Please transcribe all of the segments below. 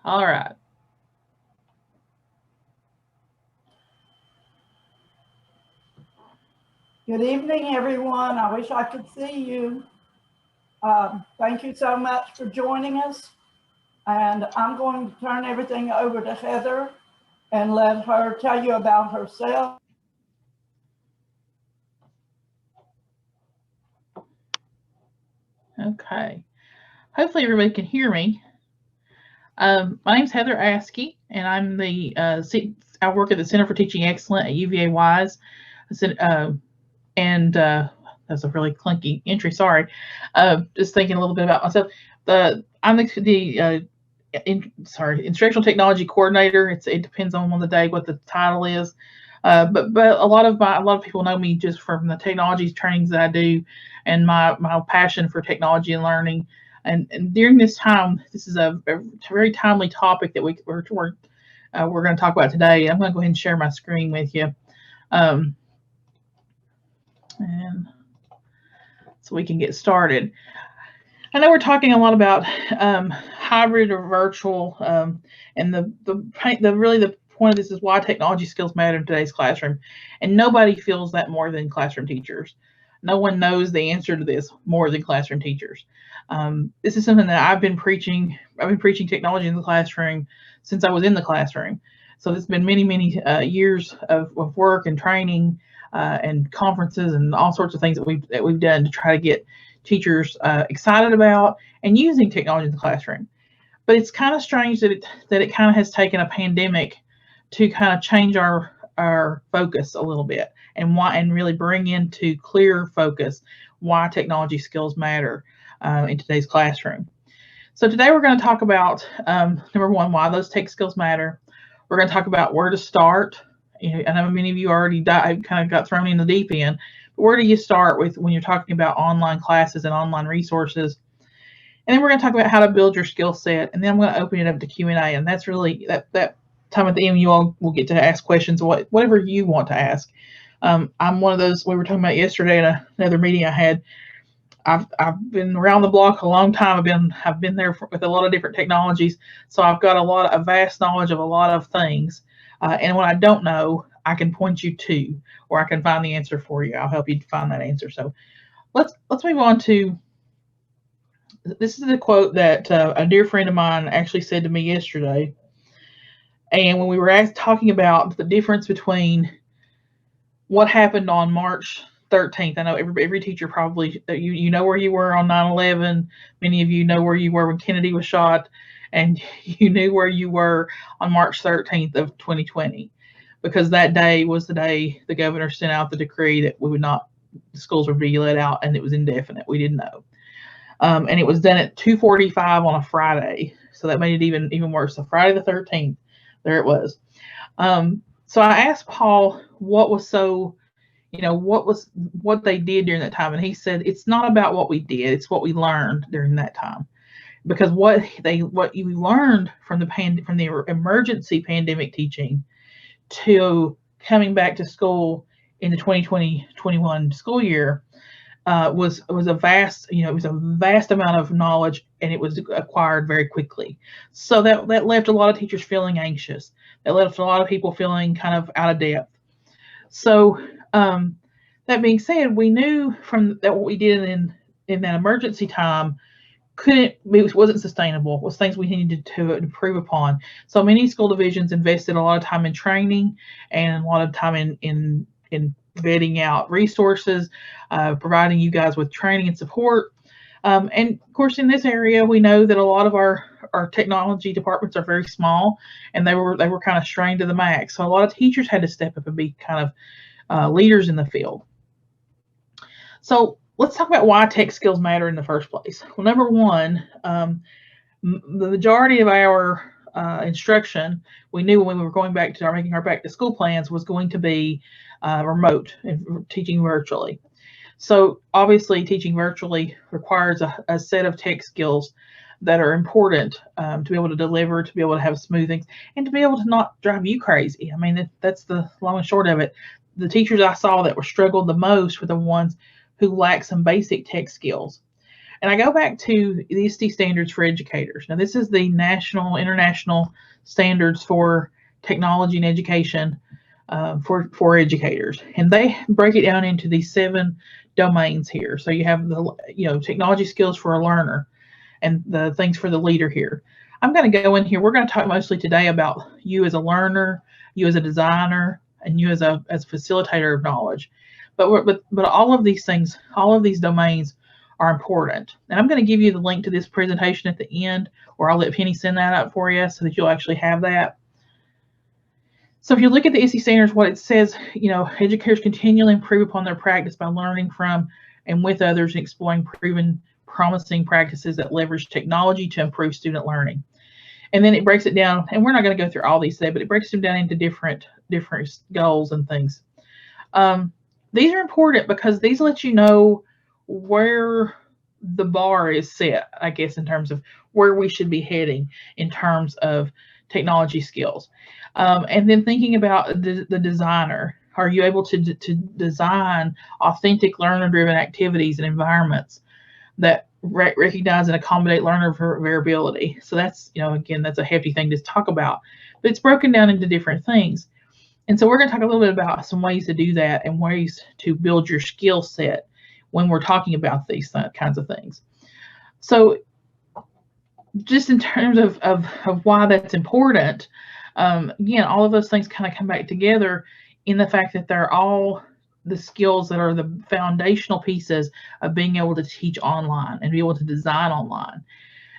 All right. Good evening, everyone. I wish I could see you. Thank you so much for joining us. And I'm going to turn everything over to Heather and let her tell you about herself. Okay. Hopefully everybody can hear me. My name's Heather Askey, and I work at the Center for Teaching Excellence at UVA Wise. And That's a really clunky entry. Sorry. Just thinking a little bit about myself. I'm instructional technology coordinator. It depends on the day what the title is. But a lot of people know me just from the technology trainings that I do, and my passion for technology and learning. And during this time, this is a very timely topic that we're going to talk about today. I'm going to go ahead and share my screen with you, and so we can get started. I know we're talking a lot about hybrid or virtual, and the point of this is why technology skills matter in today's classroom, and nobody feels that more than classroom teachers. No one knows the answer to this more than classroom teachers. This is something that I've been preaching. I've been preaching technology in the classroom since I was in the classroom. So it's been many years of work and training and conferences and all sorts of things that we've done to try to get teachers excited about and using technology in the classroom. But it's kind of strange that it kind of has taken a pandemic to kind of change our focus a little bit, and really bring into clear focus why technology skills matter in today's classroom. So today we're going to talk about number one, why those tech skills matter. We're going to talk about where to start. I know many of you already kind of got thrown in the deep end. But where do you start with when you're talking about online classes and online resources? And then we're going to talk about how to build your skill set. And then I'm going to open it up to Q&A. And that's really that time at the end, you all will get to ask questions, whatever you want to ask. I'm one of those we were talking about yesterday in another meeting I had. I've been around the block a long time. I've been there with a lot of different technologies, so I've got a vast knowledge of a lot of things. And when I don't know, I can point you to, or I can find the answer for you. I'll help you find that answer. So let's move on to. This is a quote that a dear friend of mine actually said to me yesterday. And when we were talking about the difference between what happened on March 13th. I know every teacher probably, you know where you were on 9/11. Many of you know where you were when Kennedy was shot, and you knew where you were on March 13th of 2020, because that day was the day the governor sent out the decree that the schools would be let out, and it was indefinite. We didn't know. And it was done at 2:45 on a Friday, so that made it even worse. So Friday the 13th, there it was. So I asked Paul what was what they did during that time, and he said it's not about what we did; it's what we learned during that time. Because what you learned from the emergency pandemic teaching to coming back to school in the 2020-21 school year was a vast amount of knowledge, and it was acquired very quickly. So that left a lot of teachers feeling anxious. That left a lot of people feeling kind of out of depth. So that being said, we knew from that what we did in that emergency time wasn't sustainable. It was things we needed to improve upon. So many school divisions invested a lot of time in training and a lot of time in vetting out resources, providing you guys with training and support. And of course, in this area, we know that a lot of our technology departments are very small, and they were kind of strained to the max. So a lot of teachers had to step up and be kind of leaders in the field. So let's talk about why tech skills matter in the first place. Well, number one, the majority of our instruction, we knew when we were going back to making our back to school plans, was going to be remote and teaching virtually. So obviously teaching virtually requires a set of tech skills that are important to be able to deliver, to be able to have smooth things, and to be able to not drive you crazy. I mean, that's the long and short of it. The teachers I saw that were struggled the most were the ones who lacked some basic tech skills. And I go back to the ISTE standards for educators. Now, this is the international standards for technology and education for educators, and they break it down into these 7 domains here. So you have the technology skills for a learner, and the things for the leader here. I'm going to go in here. We're going to talk mostly today about you as a learner, you as a designer, and you as a facilitator of knowledge. But all of these things, all of these domains are important. And I'm going to give you the link to this presentation at the end, or I'll let Penny send that out for you so that you'll actually have that. So if you look at the ISTE standards, what it says, educators continually improve upon their practice by learning from and with others and exploring proven, promising practices that leverage technology to improve student learning. And then it breaks it down, and we're not going to go through all these today, but it breaks them down into different goals and things. These are important because these let you know where the bar is set, I guess, in terms of where we should be heading in terms of technology skills. And then thinking about the designer. Are you able to design authentic learner-driven activities and environments that recognize and accommodate learner variability? So that's, again, that's a hefty thing to talk about, but it's broken down into different things. And so we're going to talk a little bit about some ways to do that and ways to build your skill set when we're talking about these kinds of things. So just in terms of why that's important, again, all of those things kind of come back together in the fact that they're all the skills that are the foundational pieces of being able to teach online and be able to design online.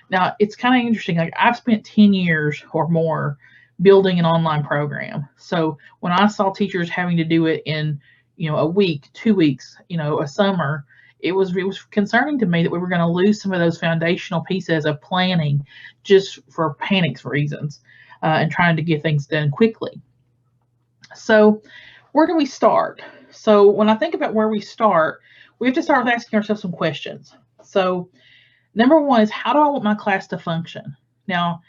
Now, it's kind of interesting. Like, I've spent 10 years or more building an online program. So when I saw teachers having to do it in, a week, 2 weeks, a summer, it was concerning to me that we were going to lose some of those foundational pieces of planning just for panic reasons and trying to get things done quickly. So where do we start? So when I think about where we start, we have to start with asking ourselves some questions. So number one is, how do I want my class to function? Now,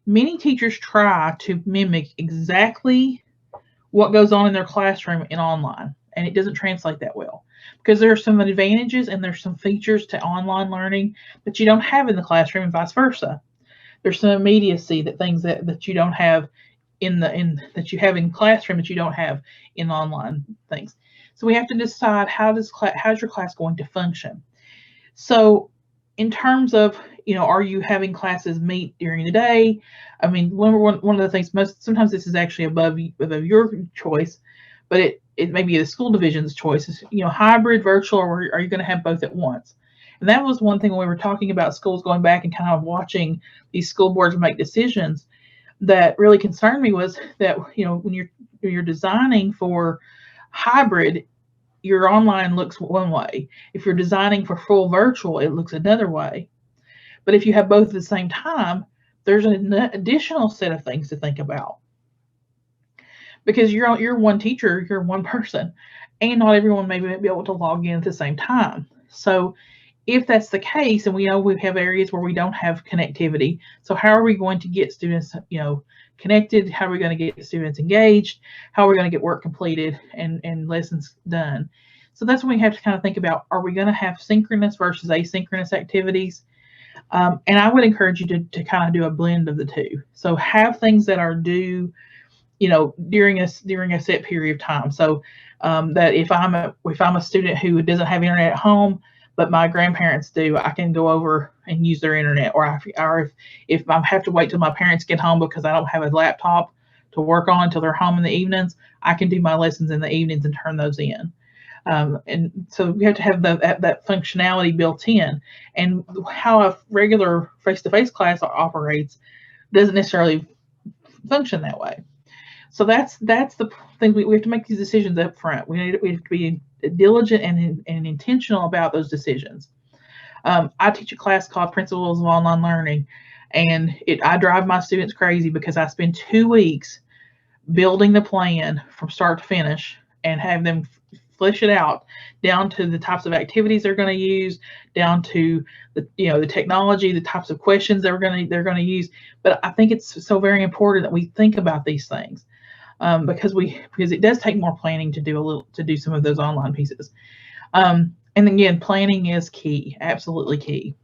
many teachers try to mimic exactly what goes on in their classroom in online, and it doesn't translate that well because there are some advantages and there's some features to online learning that you don't have in the classroom, and vice versa. There's some immediacy that things that you don't have that you have in classroom that you don't have in online things. So we have to decide how's your class going to function. So in terms of, are you having classes meet during the day? I mean, one of the things, sometimes this is actually above your choice, but it may be the school division's choice. Is, hybrid, virtual, or are you going to have both at once? And that was one thing when we were talking about schools going back and kind of watching these school boards make decisions that really concerned me, was that, when you're designing for hybrid, your online looks one way. If you're designing for full virtual, it looks another way. But if you have both at the same time, there's an additional set of things to think about. Because you're one teacher, you're one person, and not everyone may be able to log in at the same time. So if that's the case, and we know we have areas where we don't have connectivity, so how are we going to get students, connected? How are we going to get students engaged? How are we going to get work completed and lessons done? So that's when we have to kind of think about, are we going to have synchronous versus asynchronous activities? And I would encourage you to kind of do a blend of the two. So have things that are due, during a set period of time. So that if I'm a student who doesn't have internet at home, but my grandparents do, I can go over and use their internet. Or if I have to wait till my parents get home because I don't have a laptop to work on until they're home in the evenings, I can do my lessons in the evenings and turn those in. And so we have to have that functionality built in. And how a regular face-to-face class operates doesn't necessarily function that way. So that's the thing. We have to make these decisions up front. We have to be diligent and intentional about those decisions. I teach a class called Principles of Online Learning, and I drive my students crazy because I spend 2 weeks building the plan from start to finish and have them flesh it out down to the types of activities they're going to use, down to the technology, the types of questions they're going to use. But I think it's so very important that we think about these things. Because it does take more planning to do some of those online pieces. And again, planning is key, absolutely key.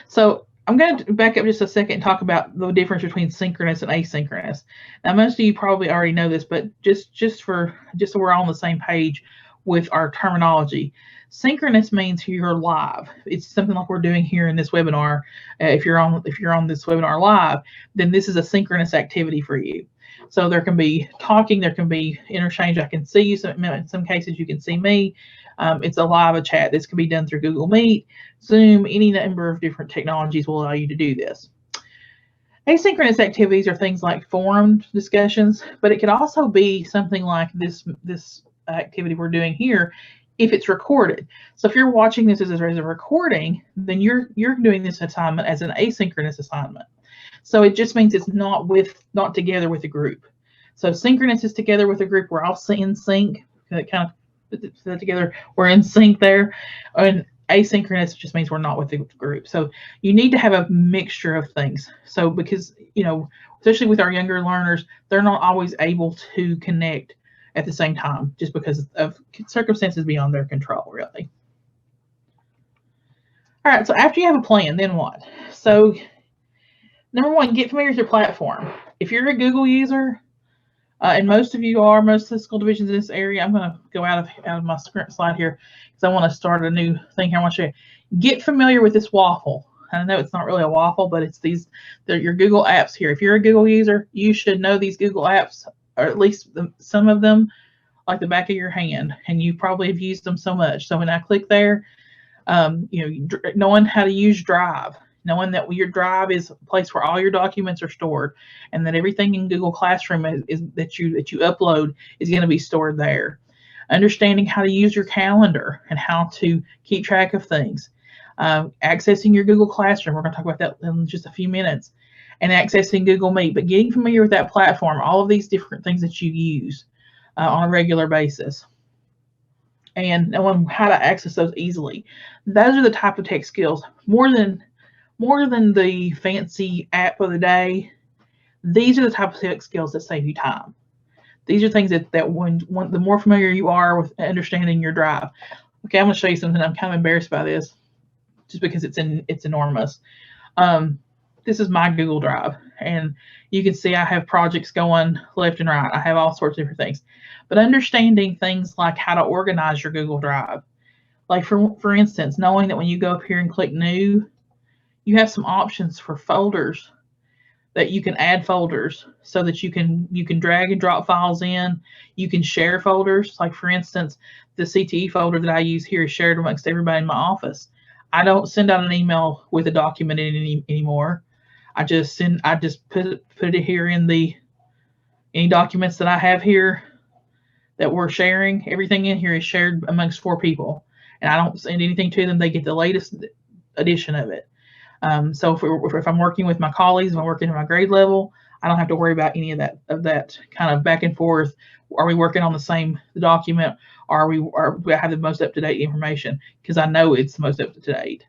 So I'm going to back up just a second and talk about the difference between synchronous and asynchronous. Now, most of you probably already know this, but just so we're all on the same page with our terminology, synchronous means you're live. It's something like we're doing here in this webinar. If you're on this webinar live, then this is a synchronous activity for you. So there can be talking, there can be interchange. I can see you. In some cases, you can see me. It's a live chat. This can be done through Google Meet, Zoom, any number of different technologies will allow you to do this. Asynchronous activities are things like forum discussions, but it could also be something like this activity we're doing here if it's recorded. So if you're watching this as a recording, then you're doing this assignment as an asynchronous assignment. So it just means it's not together with a group. So synchronous is together with a group. We're all in sync. Kind of put that together. We're in sync there. And asynchronous just means we're not with the group. So you need to have a mixture of things. So because, especially with our younger learners, they're not always able to connect at the same time just because of circumstances beyond their control, really. All right, so after you have a plan, then what? So number one, get familiar with your platform. If you're a Google user, and most of you are, most of the school divisions in this area, I'm going to go out of my script slide here because I want to start a new thing here. I want to show you. Get familiar with this waffle. I know it's not really a waffle, but it's they're your Google apps here. If you're a Google user, you should know these Google apps, or at least some of them, like the back of your hand, and you probably have used them so much. So when I click there, knowing how to use Drive, knowing that your Drive is a place where all your documents are stored, and that everything in Google Classroom is that you upload is going to be stored there. Understanding how to use your calendar and how to keep track of things. Accessing your Google Classroom, we're going to talk about that in just a few minutes, and accessing Google Meet. But getting familiar with that platform, all of these different things that you use on a regular basis, and knowing how to access those easily. Those are the type of tech skills. More than the fancy app of the day, these are the type of tech skills that save you time. These are things that when the more familiar you are with understanding your Drive. Okay, I'm going to show you something. I'm kind of embarrassed by this, just because it's enormous. This is my Google Drive, and you can see I have projects going left and right. I have all sorts of different things, but understanding things like how to organize your Google Drive, like for instance, knowing that when you go up here and click New, you have some options for folders that you can add folders so that you can drag and drop files in. You can share folders. Like for instance, the CTE folder that I use here is shared amongst everybody in my office. I don't send out an email with a document in it anymore. I just put it here in any documents that I have here that we're sharing. Everything in here is shared amongst 4 people, and I don't send anything to them. They get the latest edition of it. So if I'm working with my colleagues, if I'm working at my grade level, I don't have to worry about any of that kind of back and forth. Are we working on the same document? Or do I have the most up-to-date information? Because I know it's the most up-to-date.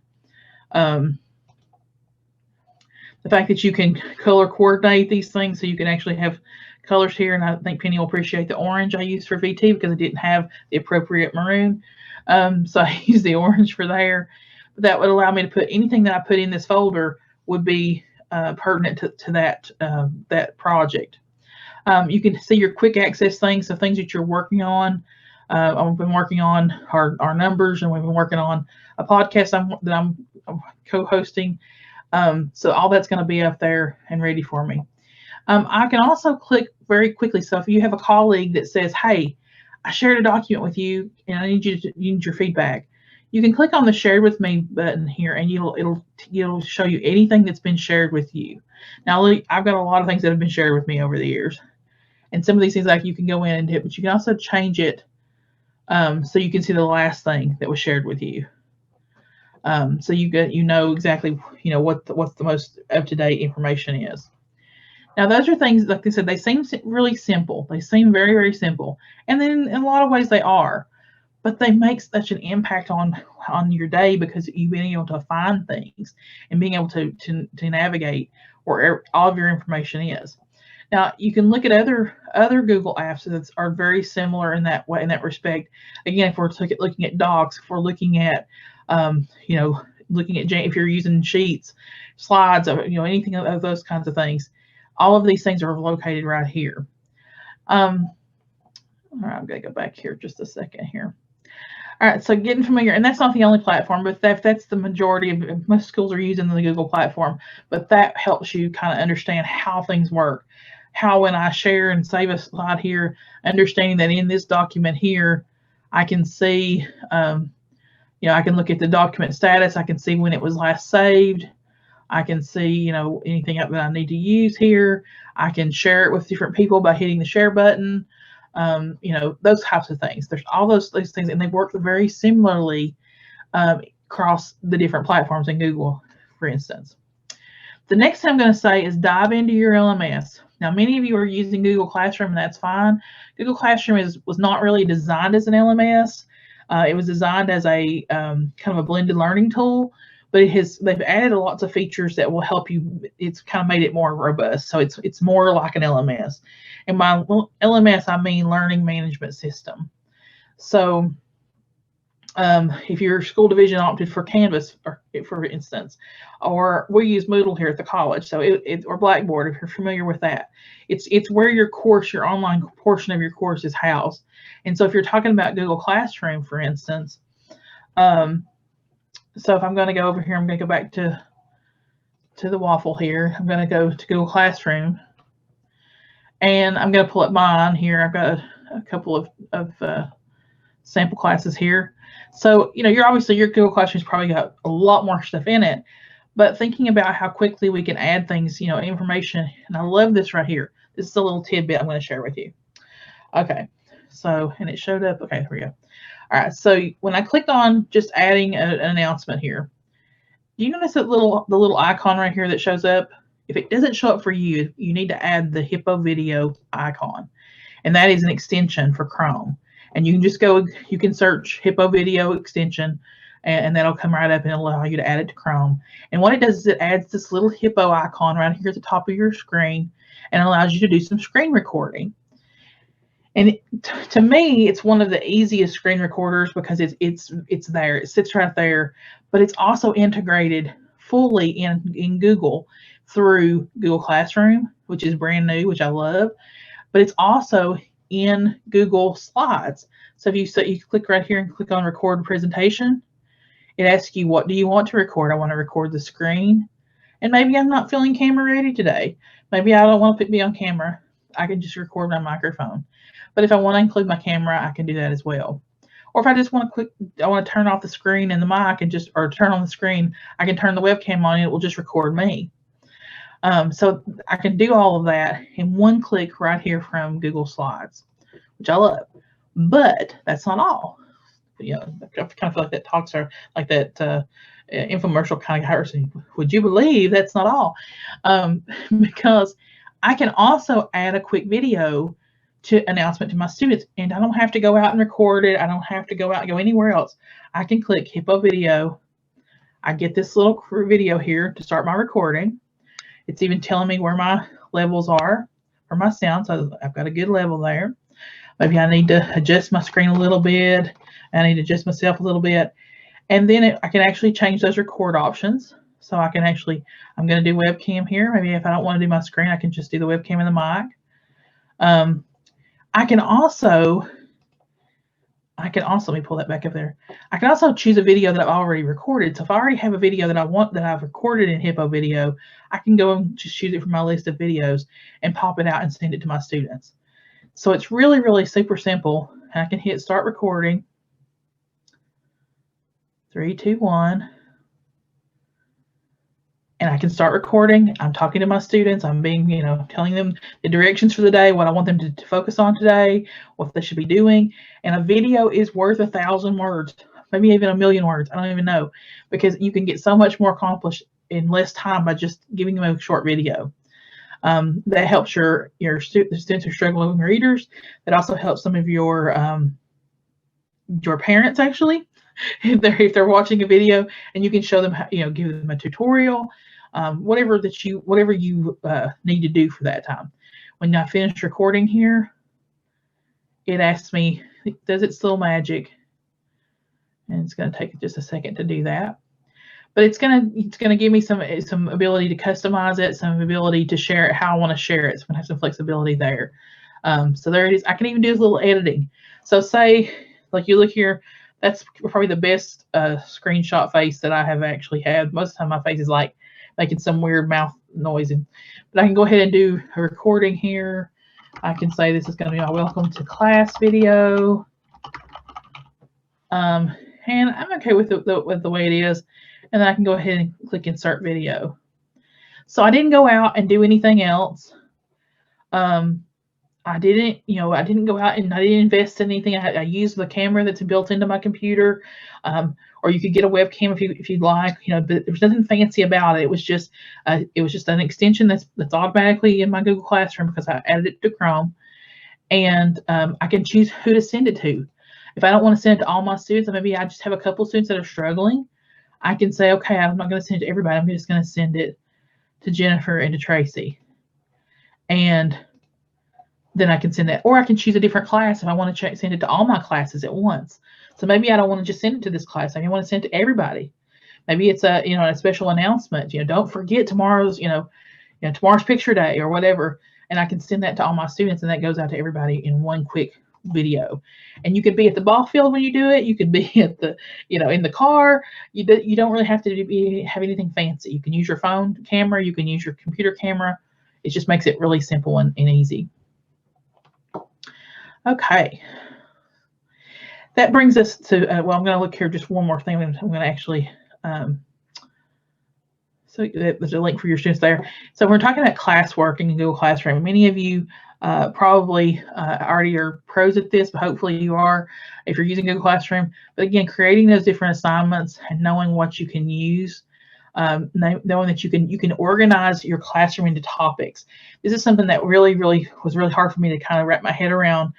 The fact that you can color coordinate these things, so you can actually have colors here, and I think Penny will appreciate the orange I used for VT because I didn't have the appropriate maroon. So I used the orange for there. But that would allow me to put anything that I put in this folder would be pertinent to that project. You can see your quick access things, so things that you're working on. I've been working on our numbers, and we've been working on a podcast that I'm co-hosting. So all that's going to be up there and ready for me. I can also click very quickly. So if you have a colleague that says, hey, I shared a document with you and I need you need your feedback, you can click on the shared with me button here, and it'll show you anything that's been shared with you. Now, I've got a lot of things that have been shared with me over the years, and some of these things you can go in and do, but you can also change it so you can see the last thing that was shared with you. So you know exactly what the most up-to-date information is. Now, those are things, like I said, they seem really simple. They seem very, very simple, and then in a lot of ways they are, but they make such an impact on your day because you've been able to find things and being able to navigate where all of your information is. Now, you can look at other Google apps that are very similar in that respect. Again, if we're looking at docs, if we're looking at looking at, if you're using sheets, slides, anything of those kinds of things. All of these things are located right here. All right, I'm going to go back here just a second here. All right, so getting familiar, and that's not the only platform, but that's the majority of most schools are using the Google platform, but that helps you kind of understand how things work. How when I share and save a slide here, understanding that in this document here, I can see, I can look at the document status. I can see when it was last saved. I can see, anything that I need to use here. I can share it with different people by hitting the share button. Those types of things. There's all those things, and they work very similarly across the different platforms in Google, for instance. The next thing I'm going to say is dive into your LMS. Now, many of you are using Google Classroom, and that's fine. Google Classroom was not really designed as an LMS. It was designed as a kind of a blended learning tool, but they've added lots of features that will help you. It's kind of made it more robust, so it's more like an LMS. And by LMS, I mean Learning Management System. So if your school division opted for Canvas, for instance, or we use Moodle here at the college, so or Blackboard, if you're familiar with that, it's where your online portion of your course is housed. And so if you're talking about Google Classroom, for instance, so if I'm going to go over here, I'm going to go back to the waffle here. I'm going to go to Google Classroom, and I'm going to pull up mine here. I've got a couple of sample classes here. So, your Google Classroom's probably got a lot more stuff in it, but thinking about how quickly we can add things, information, and I love this right here. This is a little tidbit I'm going to share with you. Okay, so, and it showed up. Okay, here we go. All right, so when I clicked on just adding an announcement here, do you notice that the little icon right here that shows up? If it doesn't show up for you, you need to add the Hippo video icon, and that is an extension for Chrome. And you can just you can search Hippo video extension, and that'll come right up and allow you to add it to Chrome. And what it does is it adds this little Hippo icon right here at the top of your screen and allows you to do some screen recording. And to me, it's one of the easiest screen recorders because it's there. It sits right there, but it's also integrated fully in Google through Google Classroom, which is brand new, which I love. But it's also in Google Slides. So if you click right here and click on Record Presentation, it asks you, what do you want to record? I want to record the screen, and maybe I'm not feeling camera ready today. Maybe I don't want to be on camera. I can just record my microphone. But if I want to include my camera, I can do that as well. Or if I just want to turn off the screen and the mic or turn on the screen, I can turn the webcam on and it will just record me. So I can do all of that in one click right here from Google Slides, which I love. But that's not all. I kind of feel like that talks are like that infomercial kind of person. Would you believe that's not all? Because I can also add a quick video announcement to my students, and I don't have to go out and record it. I don't have to go out and go anywhere else. I can click Hippo video. I get this little video here to start my recording. It's even telling me where my levels are for my sound, so I've got a good level there. Maybe I need to adjust my screen a little bit. I need to adjust myself a little bit. And then I can actually change those record options. So I can I'm going to do webcam here. Maybe if I don't want to do my screen, I can just do the webcam and the mic. I can also, let me pull that back up there. I can also choose a video that I've already recorded. So if I already have a video that I've recorded in Hippo video, I can go and just choose it from my list of videos and pop it out and send it to my students. So it's really, really super simple. And I can hit start recording. 3, 2, 1. And I can start recording. I'm talking to my students. I'm telling them the directions for the day, what I want them to focus on today, what they should be doing. And a video is worth 1,000 words, maybe even 1,000,000 words. I don't even know, because you can get so much more accomplished in less time by just giving them a short video. That helps your students who are struggling with readers. That also helps some of your parents actually, if they're watching a video, and you can show them how, give them a tutorial. Whatever you need to do for that time. When I finish recording here, it asks me, does it still magic? And it's going to take just a second to do that. but it's gonna give me some ability to customize it, some ability to share it how I want to share it. So I'm gonna have some flexibility there. So there it is. I can even do a little editing. So say, like you look here, that's probably the best screenshot face that I have actually had. Most of the time my face is like making some weird mouth noise. But I can go ahead and do a recording here. I can say this is going to be my welcome to class video. And I'm okay with the way it is. And then I can go ahead and click insert video. So I didn't go out and do anything else. I didn't go out and I didn't invest in anything. I used the camera that's built into my computer, or you could get a webcam if you'd like. But there's nothing fancy about it. It was just an extension that's automatically in my Google Classroom because I added it to Chrome, and I can choose who to send it to. If I don't want to send it to all my students, or maybe I just have a couple students that are struggling, I can say, okay, I'm not going to send it to everybody. I'm just going to send it to Jennifer and to Tracy, and then I can send that, or I can choose a different class if I want to send it to all my classes at once. So maybe I don't want to just send it to this class. I want to send it to everybody. Maybe it's a special announcement. Don't forget tomorrow's tomorrow's picture day or whatever, and I can send that to all my students, and that goes out to everybody in one quick video. And you could be at the ball field when you do it. You could be at the in the car. You don't really have to have anything fancy. You can use your phone camera. You can use your computer camera. It just makes it really simple and easy. Okay, that brings us to, well, I'm going to look here just one more thing. I'm going to actually, so there's a link for your students there. So we're talking about classwork in Google Classroom. Many of you probably already are pros at this, but hopefully you are if you're using Google Classroom. But again, creating those different assignments and knowing what you can use, knowing that you can organize your classroom into topics. This is something that really was really hard for me to kind of wrap my head around,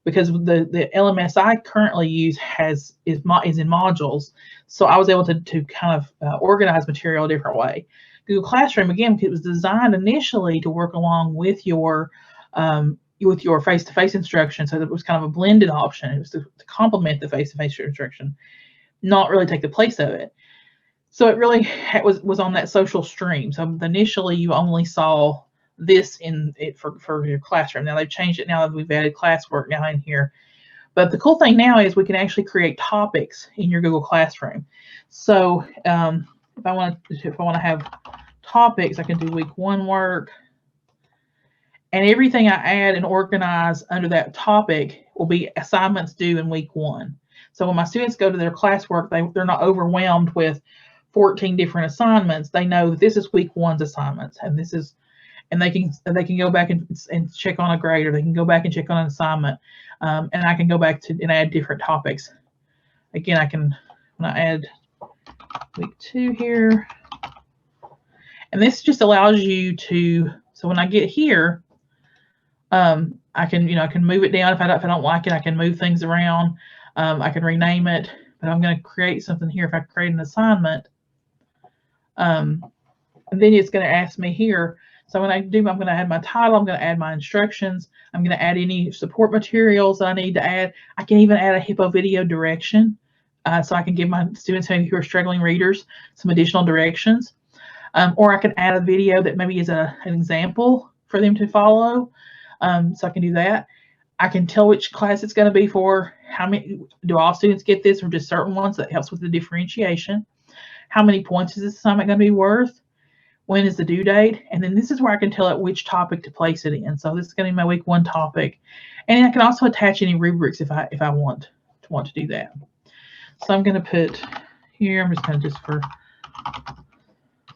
because the LMS I currently use is in modules. So I was able to kind of organize material a different way. Google Classroom, again, it was designed initially to work along with your face-to-face instruction, so that it was kind of a blended option. It was to complement the face-to-face instruction, not really take the place of it. So it really was on that social stream. So initially you only saw this in it for your classroom. Now they've changed it now that we've added classwork now in here. But the cool thing now is we can actually create topics in your Google Classroom. So if I want to have topics, I can do week 1 work, and everything I add and organize under that topic will be assignments due in week 1. So when my students go to their classwork, they're not overwhelmed with 14 different assignments. They know that this is week 1's assignments, and this is, and they can go back and check on a grade, or they can go back and check on an assignment, and I can go back to and add different topics. Again, when I add week 2 here, and this just allows you to. So when I get here, I can move it down if I don't like it. I can move things around. I can rename it, but I'm going to create something here. If I create an assignment, and then it's going to ask me here. So when I'm going to add my title, I'm going to add my instructions. I'm going to add any support materials that I need to add. I can even add a Hippo video direction, so I can give my students maybe who are struggling readers some additional directions. Or I can add a video that maybe is an example for them to follow. So I can do that. I can tell which class it's going to be for. How many do all students get this, or just certain ones? That helps with the differentiation. How many points is this assignment going to be worth? When is the due date? And then this is where I can tell it which topic to place it in. So this is going to be my week 1 topic, and I can also attach any rubrics if I want to do that. So I'm going to put here. I'm just going to for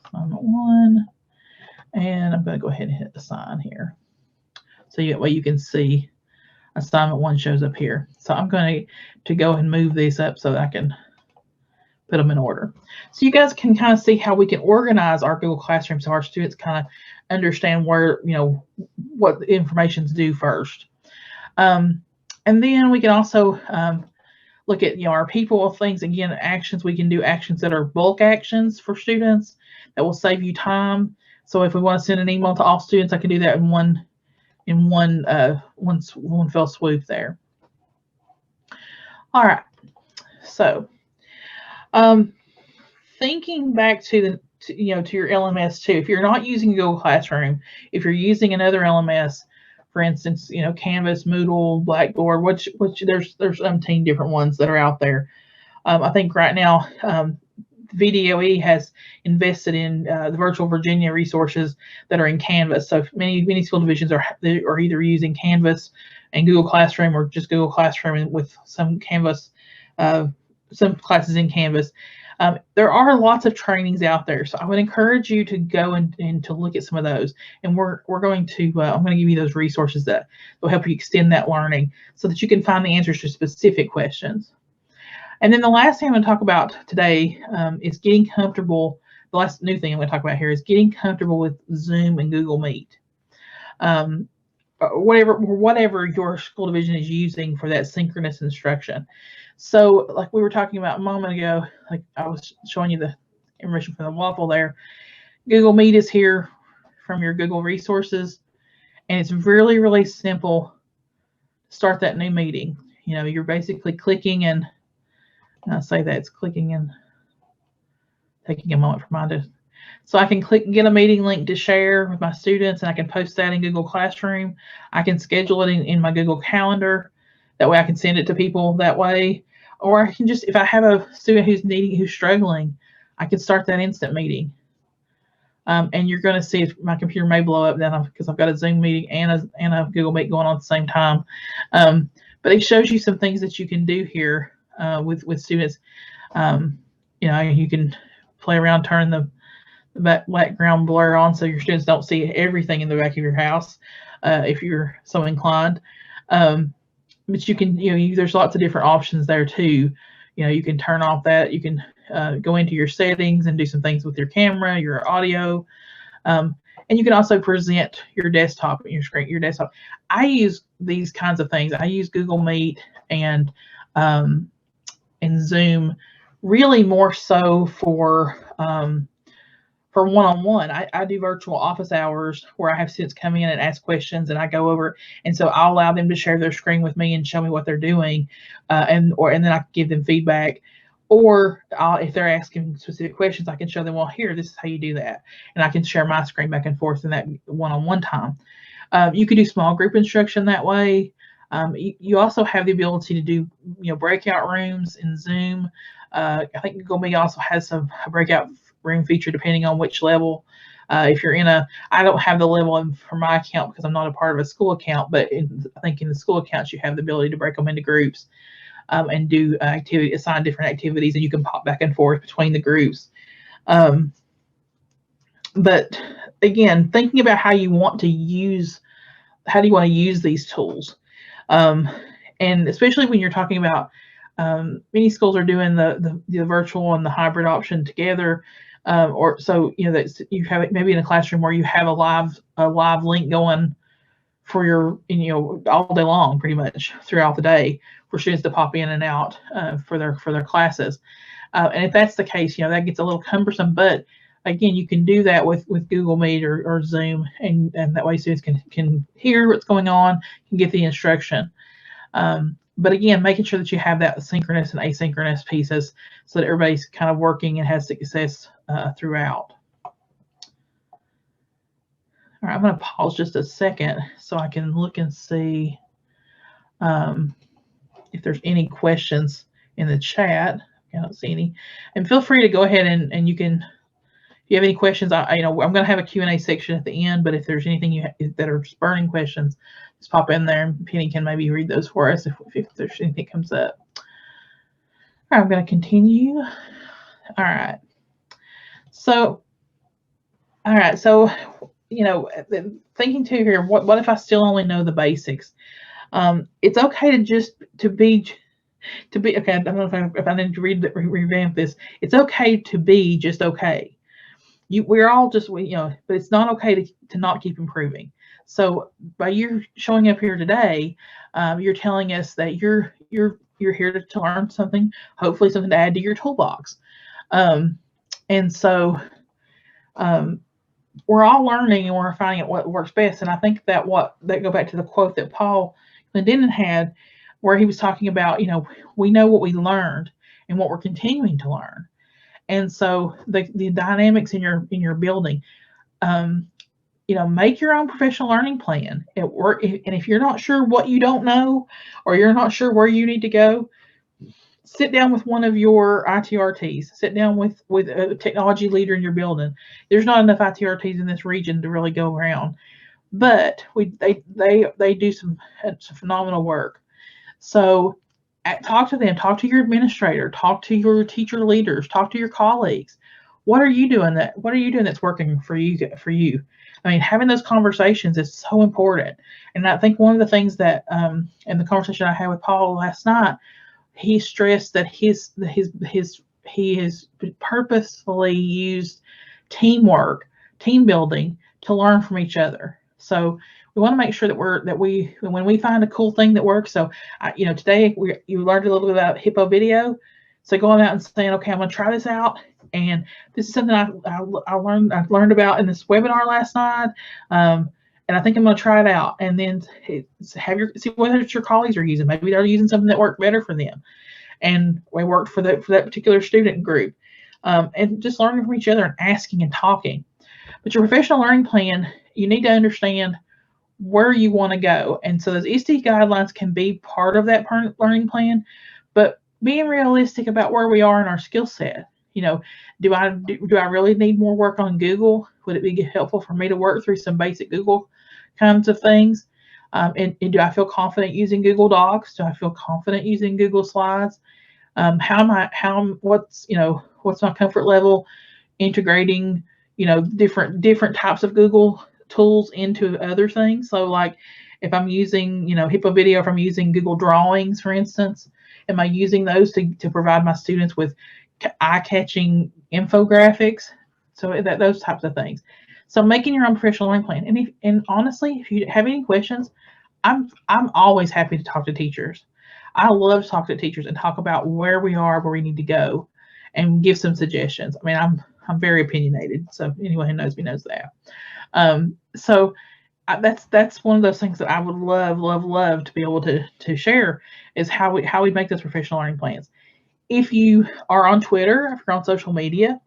assignment 1, and I'm going to go ahead and hit assign here. So that way you can see assignment 1 shows up here. So I'm going to go and move these up so that I can put them in order. So you guys can kind of see how we can organize our Google Classroom so our students kind of understand where, what the information's due first. And then we can also look at, our people things. Again, actions, we can do actions that are bulk actions for students that will save you time. So if we want to send an email to all students, I can do that in one fell swoop there. All right. So thinking back to to your LMS too. If you're not using Google Classroom, if you're using another LMS, for instance, Canvas, Moodle, Blackboard, which there's umpteen different ones that are out there. I think right now VDOE has invested in the Virtual Virginia resources that are in Canvas. So many school divisions are either using Canvas and Google Classroom, or just Google Classroom with some Canvas, some classes in Canvas. There are lots of trainings out there, so I would encourage you to go and to look at some of those. And we're going to I'm going to give you those resources that will help you extend that learning so that you can find the answers to specific questions. And then the last thing I'm going to talk about today is getting comfortable. The last new thing I'm going to talk about here is getting comfortable with Zoom and Google Meet. Whatever your school division is using for that synchronous instruction. So like we were talking about a moment ago, like I was showing you the information from the waffle there, Google Meet is here from your Google resources, and it's really, really simple to start that new meeting. You're basically clicking, and I say that it's clicking and taking a moment for mine to, so I can click get a meeting link to share with my students, and I can post that in Google Classroom. I can schedule it in my Google Calendar. That way I can send it to people that way. Or I can just, if I have a student who's struggling, I can start that instant meeting. And you're going to see if my computer may blow up then because I've got a Zoom meeting and a Google Meet going on at the same time. But it shows you some things that you can do here with students. You can play around, turn the background blur on so your students don't see everything in the back of your house if you're so inclined. But you can, there's lots of different options there too. You can turn off that. You can go into your settings and do some things with your camera, your audio, and you can also present your desktop and your desktop. I use these kinds of things. I use Google Meet and Zoom really more so for one-on-one. I do virtual office hours where I have students come in and ask questions, and I go over, and so I'll allow them to share their screen with me and show me what they're doing, and then I can give them feedback. Or if they're asking specific questions, I can show them, well, here, this is how you do that, and I can share my screen back and forth in that one-on-one time. You could do small group instruction that way. You also have the ability to do breakout rooms in Zoom. I think Google Meet also has a breakout room feature depending on which level. If you're I don't have the level for my account because I'm not a part of a school account, but I think in the school accounts you have the ability to break them into groups and do assign different activities, and you can pop back and forth between the groups. But again, thinking about how do you want to use these tools, and especially when you're talking about many schools are doing the virtual and the hybrid option together, or so that you have it maybe in a classroom where you have a live link going for your all day long, pretty much throughout the day, for students to pop in and out for their classes. And if that's the case, that gets a little cumbersome. But again, you can do that with Google Meet or Zoom, and that way students can hear what's going on, can get the instruction. But again, making sure that you have that synchronous and asynchronous pieces so that everybody's kind of working and has success throughout. All right, I'm going to pause just a second so I can look and see if there's any questions in the chat. I don't see any. And feel free to go ahead and you can, if you have any questions, I'm going to have a Q&A section at the end, but if there's anything that are burning questions, just pop in there and Penny can maybe read those for us if there's anything that comes up. All right, I'm going to continue. All right. So, thinking too here, what if I still only know the basics? It's okay to be okay. I don't know if I need to revamp this. It's okay to be just okay. We're all just but it's not okay to not keep improving. So by you showing up here today, you're telling us that you're here to learn something, hopefully something to add to your toolbox. And so we're all learning and we're finding out what works best. And I think that go back to the quote that Paul Glendenin had, where he was talking about, we know what we learned and what we're continuing to learn. And so the dynamics in your building, make your own professional learning plan at work. And if you're not sure what you don't know, or you're not sure where you need to go, sit down with one of your ITRTs. Sit down with a technology leader in your building. There's not enough ITRTs in this region to really go around, but they do some phenomenal work. So talk to them, talk to your administrator, talk to your teacher leaders, talk to your colleagues. What are you doing that's working for you? I mean, having those conversations is so important. And I think one of the things that in the conversation I had with Paul last night, he stressed that he has purposefully used teamwork, team building to learn from each other. So we want to make sure that when we find a cool thing that works. So, today you learned a little bit about Hippo video. So going out and saying, okay, I'm going to try this out, and this is something I learned about in this webinar last night, and I think I'm going to try it out. And then see what your colleagues are using. Maybe they're using something that worked better for them, and we worked for that particular student group, and just learning from each other and asking and talking. But your professional learning plan, you need to understand where you want to go. And so those ISTE guidelines can be part of that learning plan, but being realistic about where we are in our skill set. Do I really need more work on Google? Would it be helpful for me to work through some basic Google kinds of things? And do I feel confident using Google Docs? Do I feel confident using Google Slides? What's my comfort level integrating, different types of Google tools into other things? So like if I'm using, Hippo video, if I'm using Google Drawings, for instance, am I using those to provide my students with eye-catching infographics? So those types of things. So making your own professional learning plan. And honestly, if you have any questions, I'm always happy to talk to teachers. I love to talk to teachers and talk about where we are, where we need to go, and give some suggestions. I mean, I'm very opinionated, so anyone who knows me knows that. So that's one of those things that I would love to be able to share, is how we make those professional learning plans. If you are on Twitter, if you're on social media,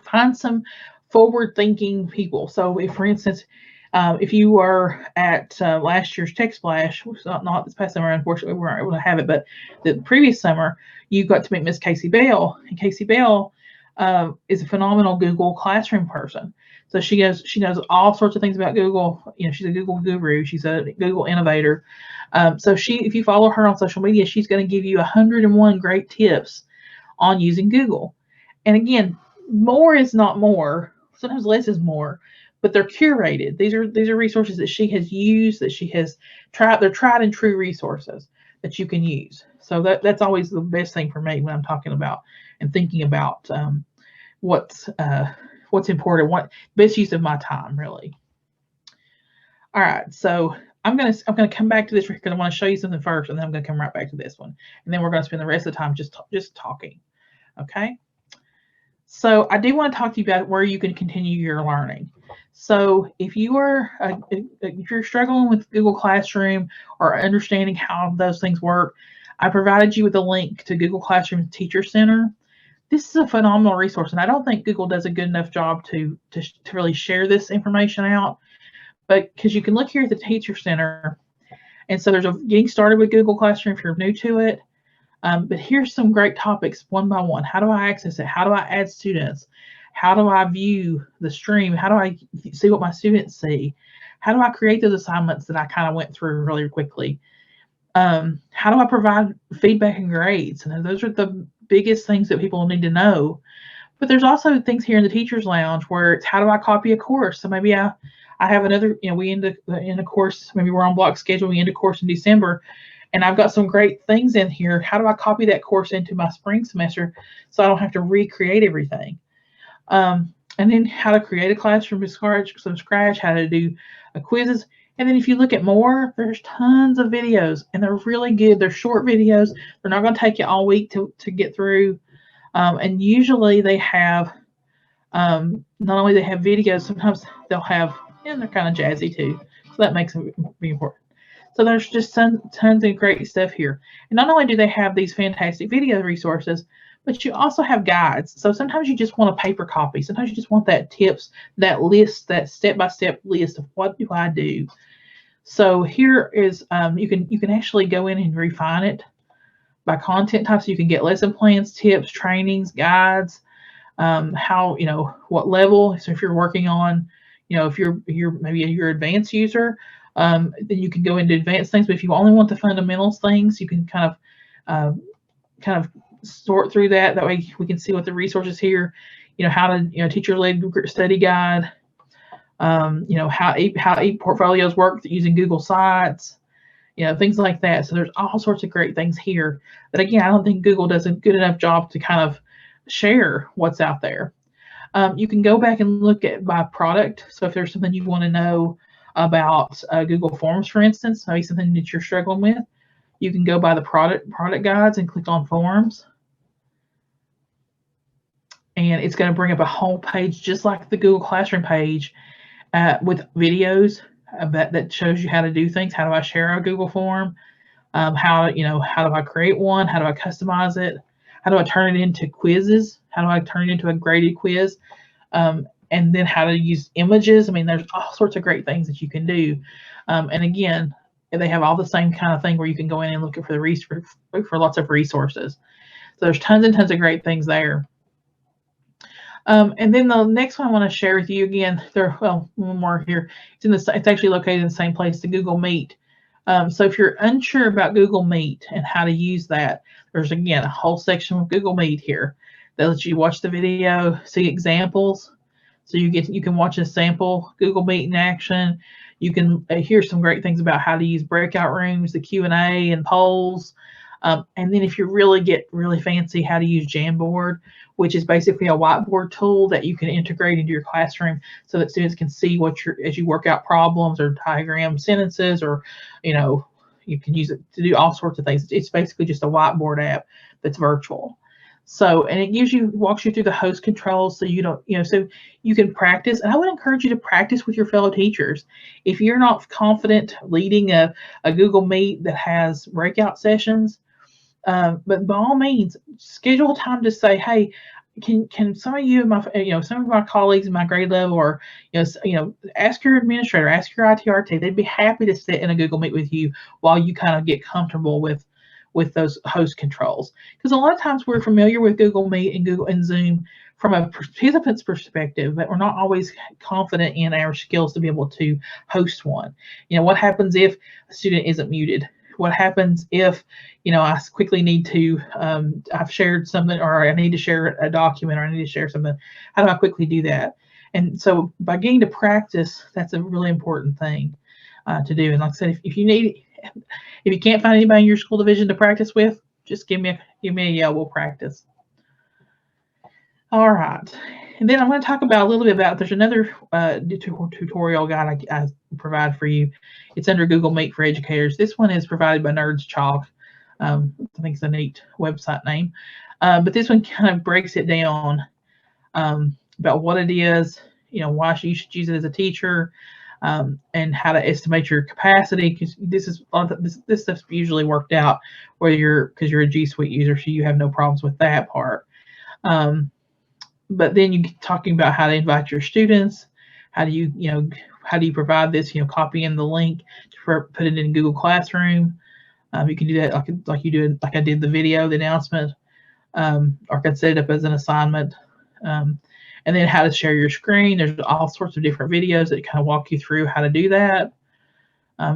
find some forward-thinking people. So if, for instance, if you are at last year's Tech Splash, not this past summer, unfortunately we weren't able to have it, but the previous summer, you got to meet Miss Casey Bell. And Casey Bell is a phenomenal Google Classroom person. So she knows all sorts of things about Google. She's a Google guru. She's a Google innovator. So if you follow her on social media, she's going to give you 101 great tips on using Google. And again, more is not more. Sometimes less is more, but they're curated. These are resources that she has used, that she has tried. They're tried and true resources that you can use. So that's always the best thing for me when I'm talking about and thinking about what's important, what best use of my time, really. All right, so I'm gonna come back to this because I want to show you something first, and then I'm gonna come right back to this one, and then we're gonna spend the rest of the time just talking. Okay. So I do want to talk to you about where you can continue your learning. So if you're struggling with Google Classroom or understanding how those things work, I provided you with a link to Google Classroom Teacher Center. This is a phenomenal resource, and I don't think Google does a good enough job to really share this information out. But because you can look here at the Teacher Center, and so there's a getting started with Google Classroom if you're new to it. But here's some great topics one by one. How do I access it? How do I add students? How do I view the stream? How do I see what my students see? How do I create those assignments that I kind of went through really quickly? How do I provide feedback and grades? And those are the biggest things that people need to know. But there's also things here in the Teachers Lounge where it's how do I copy a course? So maybe I have another, we end a course, maybe we're on block schedule, we end a course in December, and I've got some great things in here. How do I copy that course into my spring semester so I don't have to recreate everything? And then how to create a classroom from scratch, how to do quizzes. And then if you look at more, there's tons of videos, and they're really good. They're short videos. They're not going to take you all week to get through. And usually they have, not only they have videos, sometimes they'll have, and they're kind of jazzy too. So that makes them be important. So there's just tons of great stuff here. And not only do they have these fantastic video resources, but you also have guides. So sometimes you just want a paper copy. Sometimes you just want that tips, that list, that step-by-step list of what do I do. So here is, you can actually go in and refine it by content type. So you can get lesson plans, tips, trainings, guides, how, what level. So if you're working on, if you're maybe you're advanced user, then you can go into advanced things. But if you only want the fundamentals things, you can kind of sort through that. That way we can see what the resources here, how to, teacher-led study guide, how e-portfolios work using Google Sites, things like that. So there's all sorts of great things here that, again, I don't think Google does a good enough job to kind of share what's out there. You can go back and look at by product. So if there's something you want to know about Google Forms, for instance, maybe something that you're struggling with, you can go by the product guides and click on Forms. And it's going to bring up a whole page just like the Google Classroom page with videos that shows you how to do things. How do I share a Google form? How do I create one? How do I customize it? How do I turn it into quizzes? How do I turn it into a graded quiz? And then how to use images. I mean, there's all sorts of great things that you can do. And again, they have all the same kind of thing where you can go in and look for lots of resources. So there's tons and tons of great things there. And then the next one I want to share with you, again, one more here. It's actually located in the same place, the Google Meet. So if you're unsure about Google Meet and how to use that, there's, again, a whole section of Google Meet here that lets you watch the video, see examples. So you can watch a sample Google Meet in action. You can hear some great things about how to use breakout rooms, the Q&A and polls. And then if you really get really fancy, how to use Jamboard, which is basically a whiteboard tool that you can integrate into your classroom so that students can see as you work out problems or diagram sentences, or, you can use it to do all sorts of things. It's basically just a whiteboard app that's virtual. So, and it walks you through the host controls so you don't, so you can practice. And I would encourage you to practice with your fellow teachers. If you're not confident leading a Google Meet that has breakout sessions, but by all means, schedule time to say, hey, can some of you, some of my colleagues in my grade level, or ask your administrator, ask your ITRT. They'd be happy to sit in a Google Meet with you while you kind of get comfortable with those host controls. Because a lot of times we're familiar with Google Meet and Google and Zoom from a participant's perspective, but we're not always confident in our skills to be able to host one. What happens if a student isn't muted? What happens if, I quickly need to, I've shared something, or I need to share a document, or I need to share something. How do I quickly do that? And so by getting to practice, that's a really important thing to do. And like I said, if you can't find anybody in your school division to practice with, just give me a yell, we'll practice. All right. And then I'm going to talk about a little bit about, there's another tutorial guide I provide for you. It's under Google Meet for Educators. This one is provided by Nerds Chalk. I think it's a neat website name. But this one kind of breaks it down about what it is, why you should use it as a teacher, and how to estimate your capacity, because this stuff's usually worked out because you're a G Suite user, so you have no problems with that part. But then you're talking about how to invite your students. How do you provide this? Copying the link to put it in Google Classroom. You can do that like I did the video, the announcement, or I could set it up as an assignment. And then how to share your screen. There's all sorts of different videos that kind of walk you through how to do that.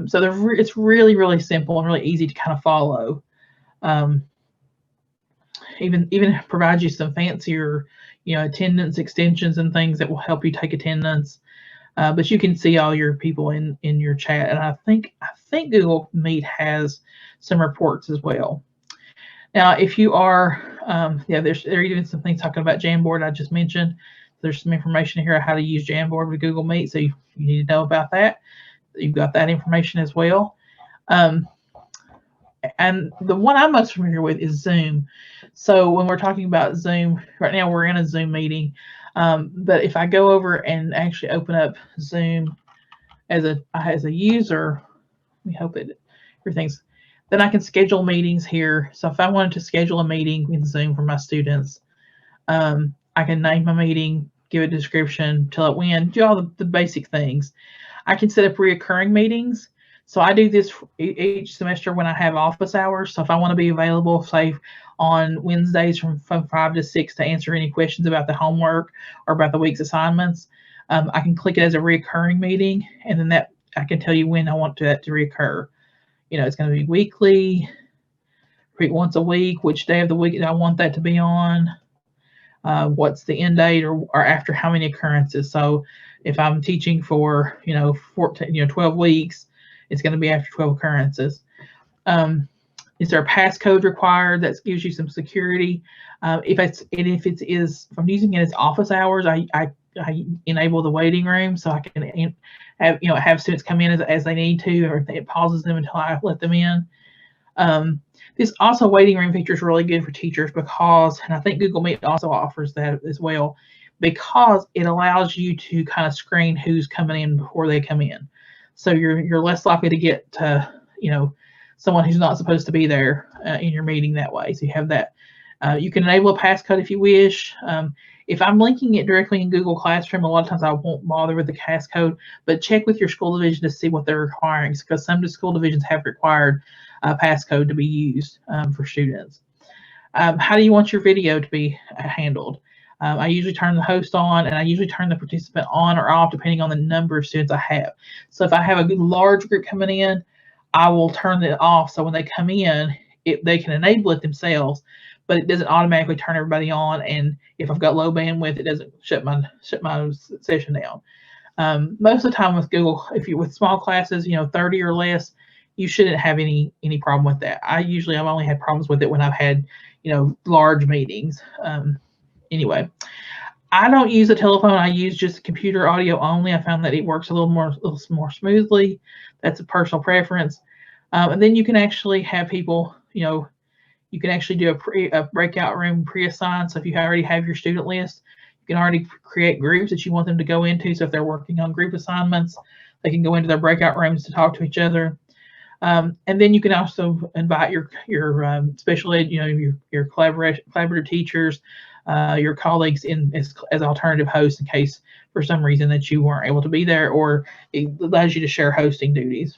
So it's really, really simple and really easy to kind of follow. Even provide you some fancier, attendance extensions and things that will help you take attendance. But you can see all your people in your chat, and I think Google Meet has some reports as well. Now, if you are, there are even some things talking about Jamboard I just mentioned. There's some information here on how to use Jamboard with Google Meet, so you need to know about that. You've got that information as well. And the one I'm most familiar with is Zoom. So when we're talking about Zoom, right now we're in a Zoom meeting. But if I go over and actually open up Zoom as a user, we hope everything's Then I can schedule meetings here. So if I wanted to schedule a meeting in Zoom for my students, I can name my meeting, give a description, tell it when, do all the basic things. I can set up reoccurring meetings. So I do this each semester when I have office hours. So if I want to be available, say on Wednesdays from 5 to 6 to answer any questions about the homework or about the week's assignments, I can click it as a reoccurring meeting, and then that I can tell you when I want that to reoccur. You know, it's going to be weekly, once a week, which day of the week I want that to be on, what's the end date, or after how many occurrences. So if I'm teaching for 14, 12 weeks, it's going to be after 12 occurrences. Is there a passcode required that gives you some security? If I'm using it as office hours, I enable the waiting room, so I can have students come in as they need to, or it pauses them until I let them in. This also waiting room feature is really good for teachers because, and I think Google Meet also offers that as well, because it allows you to kind of screen who's coming in before they come in. So you're less likely to get someone who's not supposed to be there in your meeting that way. So you have that. You can enable a passcode if you wish. If I'm linking it directly in Google Classroom, a lot of times I won't bother with the passcode, but check with your school division to see what they're requiring, because some school divisions have required a passcode to be used for students. How do you want your video to be handled? I usually turn the host on, and I usually turn the participant on or off depending on the number of students I have. So if I have a large group coming in, I will turn it off, so when they come in, they can enable it themselves, but it doesn't automatically turn everybody on. And if I've got low bandwidth, it doesn't shut my session down. Most of the time with Google, with small classes, 30 or less, you shouldn't have any problem with that. I've only had problems with it when I've had large meetings. Anyway, I don't use a telephone. I use just computer audio only. I found that it works a little more smoothly. That's a personal preference. And then you can actually have people, you can actually do a breakout room pre-assigned. So if you already have your student list, you can already create groups that you want them to go into. So if they're working on group assignments, they can go into their breakout rooms to talk to each other. And then you can also invite your special ed, your collaborative teachers, your colleagues in as alternative hosts in case for some reason that you weren't able to be there, or it allows you to share hosting duties.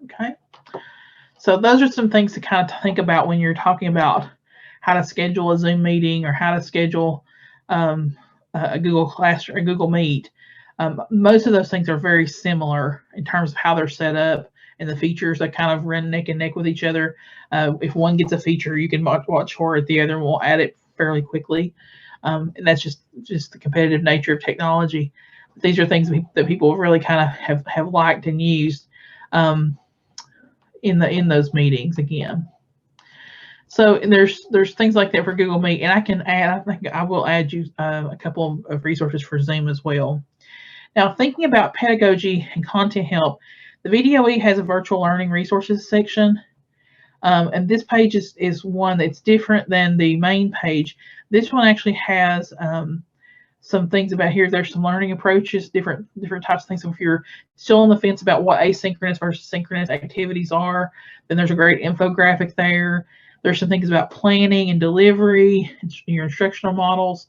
Okay. So those are some things to kind of think about when you're talking about how to schedule a Zoom meeting or how to schedule a Google Classroom or Google Meet. Most of those things are very similar in terms of how they're set up and the features that kind of run neck and neck with each other. If one gets a feature, you can watch for it, the other will add it fairly quickly. And that's just the competitive nature of technology. These are things that people really kind of have liked and used in those meetings again. So and there's things like that for Google Meet, and I think I will add you a couple of resources for Zoom as well. Now, thinking about pedagogy and content help, the VDOE has a virtual learning resources section, and this page is one that's different than the main page. This one actually has some things about here. There's some learning approaches, different types of things. So if you're still on the fence about what asynchronous versus synchronous activities are, then there's a great infographic there. There's some things about planning and delivery, your instructional models,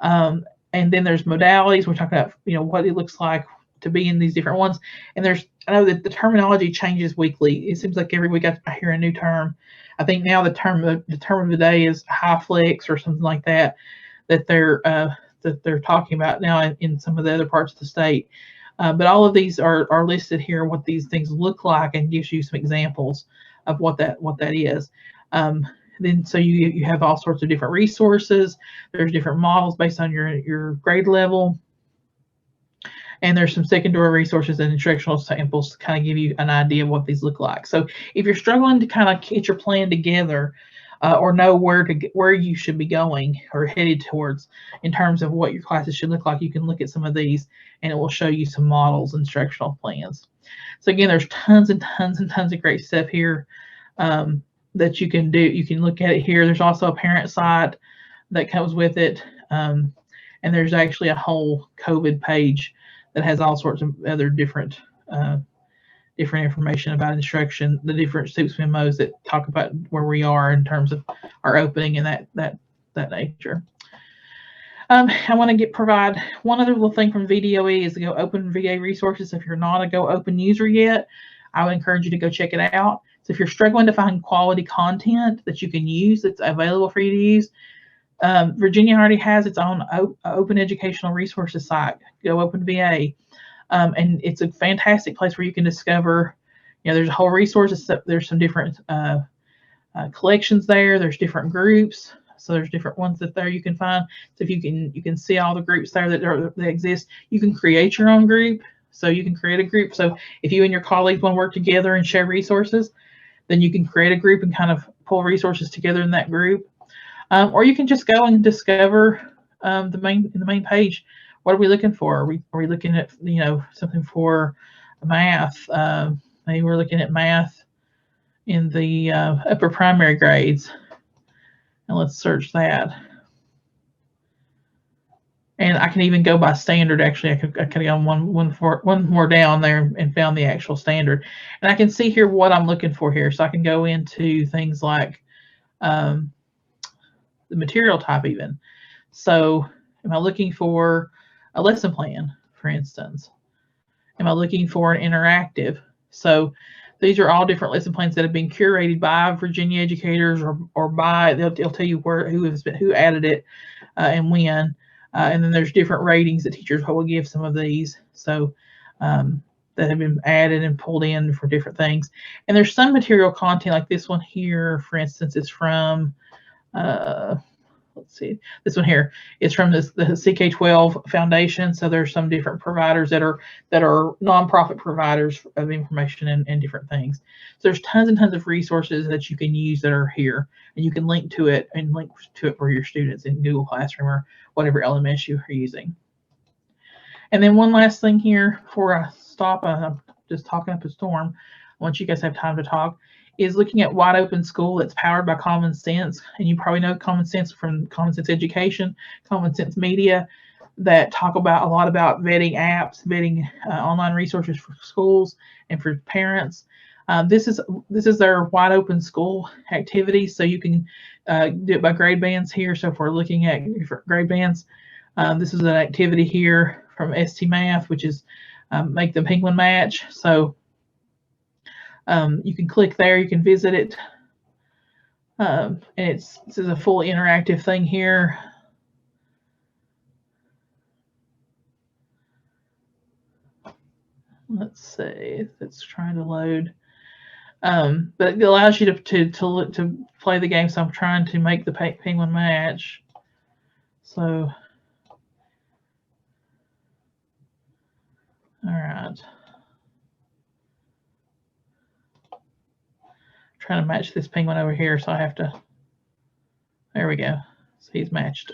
and then there's modalities. We're talking about what it looks like to be in these different ones. And I know that the terminology changes weekly. It seems like every week I hear a new term. I think now the term of the day is HyFlex or something like that that they're talking about now in some of the other parts of the state. But all of these are listed here, what these things look like, and gives you some examples of what that is. Then so you have all sorts of different resources. There's different models based on your grade level. And there's some secondary resources and instructional samples to kind of give you an idea of what these look like. So if you're struggling to kind of get your plan together, or know where you should be going or headed towards in terms of what your classes should look like, you can look at some of these, and it will show you some models, instructional plans. So again, there's tons and tons and tons of great stuff here that you can do. You can look at it here. There's also a parent site that comes with it, and there's actually a whole COVID page that has all sorts of other different different information about instruction, the different SUPES memos that talk about where we are in terms of our opening and that nature. I want to provide one other little thing from VDOE is to go open VA resources. If you're not a Go Open user yet, I would encourage you to go check it out. So if you're struggling to find quality content that you can use, that's available for you to use, Virginia already has its own open educational resources site, Go Open VA. And it's a fantastic place where you can discover, there's a whole resources. There's some different collections there. There's different groups. So there's different ones that there you can find. So if you can see all the groups there that exist, you can create your own group. So you can create a group. So if you and your colleagues want to work together and share resources, then you can create a group and kind of pull resources together in that group. Or you can just go and discover the main page. What are we looking for? Are we looking at something for math? Maybe we're looking at math in the upper primary grades, and let's search that. And I can even go by standard. Actually, I could go one more down there and found the actual standard, and I can see here what I'm looking for here. So I can go into things like the material type even. So am I looking for a lesson plan, for instance? Am I looking for an interactive? So these are all different lesson plans that have been curated by Virginia educators or by, they'll tell you who added it and when. And then there's different ratings that teachers will give some of these. So that have been added and pulled in for different things. And there's some material content like this one here, for instance, is from let's see, this one here is from the CK12 Foundation. So there's some different providers that are nonprofit providers of information and different things. So there's tons and tons of resources that you can use that are here, and you can link to it for your students in Google Classroom or whatever LMS you are using. And then one last thing here before I stop, I'm just talking up a storm. Once you guys have time to talk, is looking at Wide Open School that's powered by Common Sense. And you probably know Common Sense from Common Sense Education, Common Sense Media, that talk a lot about vetting apps, vetting online resources for schools and for parents. This is their Wide Open School activities. So you can do it by grade bands here. So if we're looking at different grade bands, this is an activity here from ST Math, which is make the penguin match. So you can click there, you can visit it, and this is a full interactive thing here. Let's see if it's trying to load, but it allows you to play the game. So I'm trying to make the penguin match. So, all right. Trying to match this penguin over here, so I have to, there we go. So he's matched.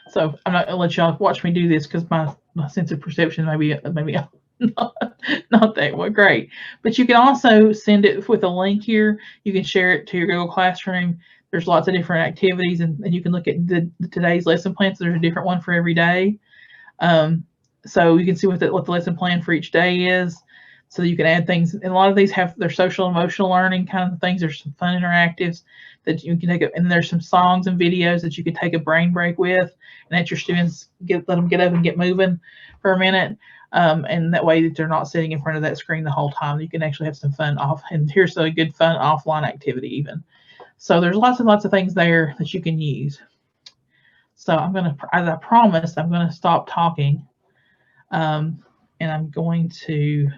So I'm not gonna let y'all watch me do this because my sense of perception maybe not that great. But you can also send it with a link here. You can share it to your Google Classroom. There's lots of different activities, and you can look at today's lesson plan. So there's a different one for every day. So you can see what the lesson plan for each day is. So you can add things, and a lot of these have their social emotional learning kind of things. There's some fun interactives that you can take, and there's some songs and videos that you can take a brain break with, and let your students let them get up and get moving for a minute, and that way that they're not sitting in front of that screen the whole time. You can actually have some fun off, and here's a good fun offline activity even. So there's lots and lots of things there that you can use. So I'm gonna, as I promised, I'm gonna stop talking, and I'm going to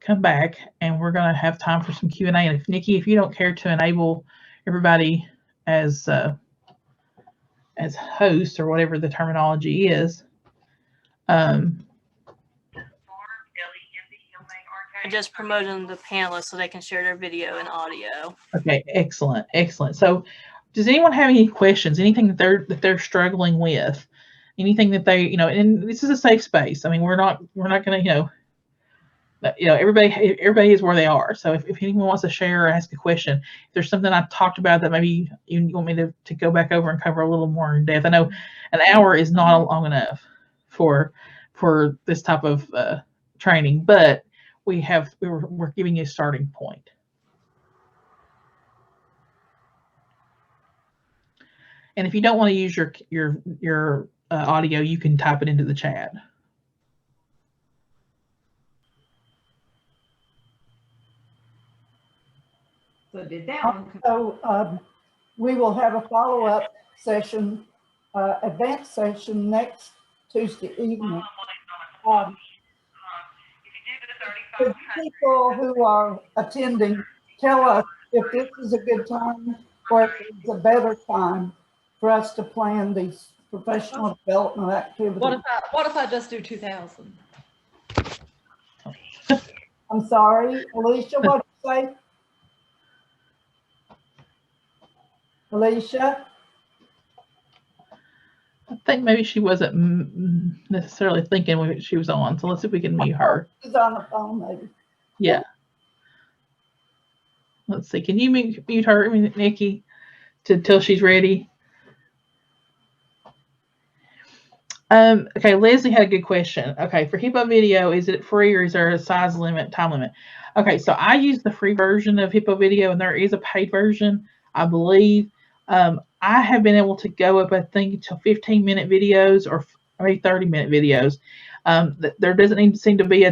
come back, and we're going to have time for some Q&A. And if Nikki, if you don't care to enable everybody as host or whatever the terminology is, I just promoted the panelists so they can share their video and audio. Okay, excellent, excellent. So, does anyone have any questions? Anything that they're struggling with? Anything that they, and this is a safe space. I mean, we're not going to, everybody is where they are. So if anyone wants to share or ask a question, if there's something I talked about that maybe you want me to go back over and cover a little more in depth. I know an hour is not long enough for this type of training, but we're giving you a starting point. And if you don't want to use your audio, you can type it into the chat. So did that one? So we will have a follow-up session, advanced session next Tuesday evening. The people who are attending, tell us if this is a good time or if it's a better time for us to plan these professional development activities. What if I just do 2,000? I'm sorry, Alicia, what did you say? Alicia? I think maybe she wasn't necessarily thinking when she was on. So let's see if we can mute her. She's on the phone, maybe. Yeah. Let's see. Can you mute her, Nikki, till she's ready? Okay, Leslie had a good question. Okay, for Hippo Video, is it free or is there a size limit, time limit? Okay, so I use the free version of Hippo Video, and there is a paid version, I believe. I have been able to go up, I think, to 15-minute videos or maybe 30-minute videos. There doesn't seem to be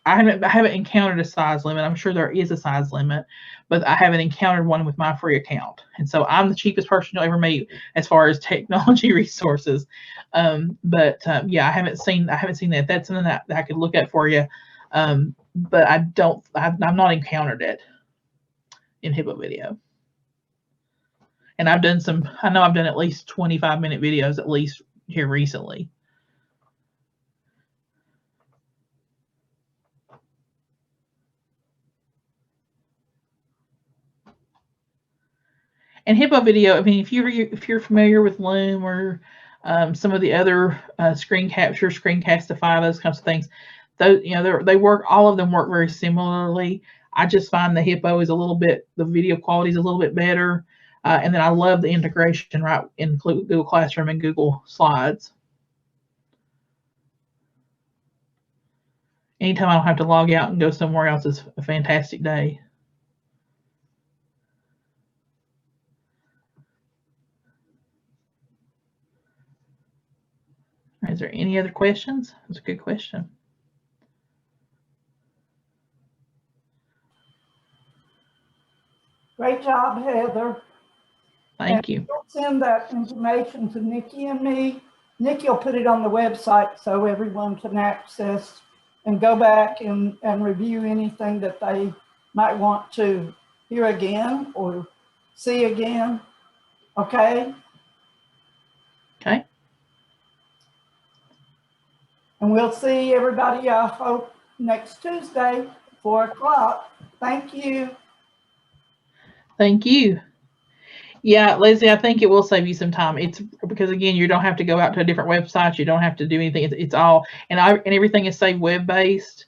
I haven't encountered a size limit. I'm sure there is a size limit, but I haven't encountered one with my free account. And so I'm the cheapest person you'll ever meet as far as technology resources. Yeah, I haven't seen that. That's something that I could look at for you. But I've not encountered it in Hippo Video. And I know I've done at least 25-minute videos at least here recently. And Hippo Video, I mean, if you're familiar with Loom or some of the other screen capture, Screencastify, those kinds of things, those all of them work very similarly. I just find the Hippo is the video quality is a little bit better, and then I love the integration right in Google Classroom and Google Slides. Anytime I don't have to log out and go somewhere else is a fantastic day. Is there any other questions? That's a good question. Great job, Heather. Thank you. We'll send that information to Nikki and me. Nikki will put it on the website so everyone can access and go back and review anything that they might want to hear again or see again. Okay? Okay. And we'll see everybody, I hope, next Tuesday, 4 o'clock. Thank you. Thank you. Yeah, Leslie, I think it will save you some time. It's because, again, you don't have to go out to a different website. You don't have to do anything. It's all, and everything is saved web-based.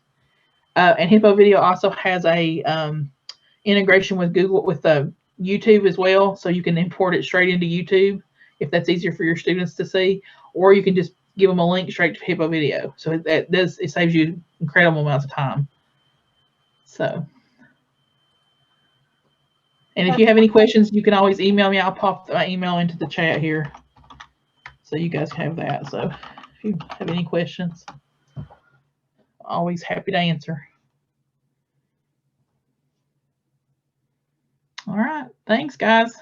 And Hippo Video also has a integration with Google, with YouTube as well. So you can import it straight into YouTube if that's easier for your students to see, or you can just give them a link straight to Hippo Video. So it saves you incredible amounts of time. So. And if you have any questions, you can always email me. I'll pop my email into the chat here so you guys have that. So if you have any questions, always happy to answer. All right. Thanks, guys.